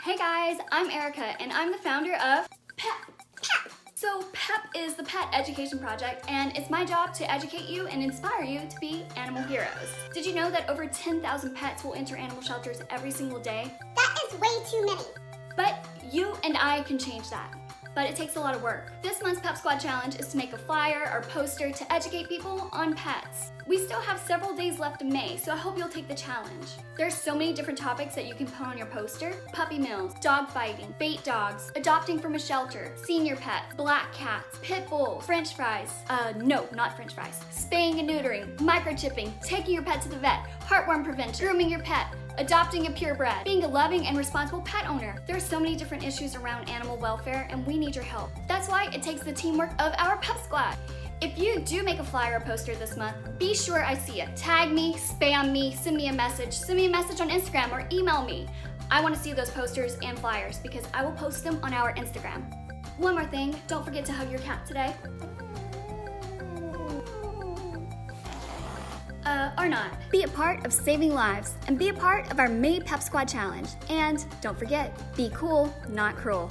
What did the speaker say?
Hey guys, I'm Erica and I'm the founder of PEP. So PEP is the Pet Education Project, and it's my job to educate you and inspire you to be animal heroes. Did you know that over 10,000 pets will enter animal shelters every single day? That is way too many. But you and I can change that. But it takes a lot of work. This month's Pep Squad Challenge is to make a flyer or poster to educate people on pets. We still have several days left in May, so I hope you'll take the challenge. There's so many different topics that you can put on your poster: puppy mills, dog fighting, bait dogs, adopting from a shelter, senior pets, black cats, pit bulls, french fries, no, not french fries, spaying and neutering, microchipping, taking your pet to the vet, heartworm prevention, grooming your pet, adopting a purebred, being a loving and responsible pet owner. There are so many different issues around animal welfare, and we need your help. That's why it takes the teamwork of our Pep Squad. If you do make a flyer or poster this month, be sure I see it. Tag me, spam me, send me a message on Instagram or email me. I want to see those posters and flyers because I will post them on our Instagram. One more thing, don't forget to hug your cat today. Or not. Be a part of saving lives and be a part of our May Pep Squad Challenge. And don't forget, be cool, not cruel.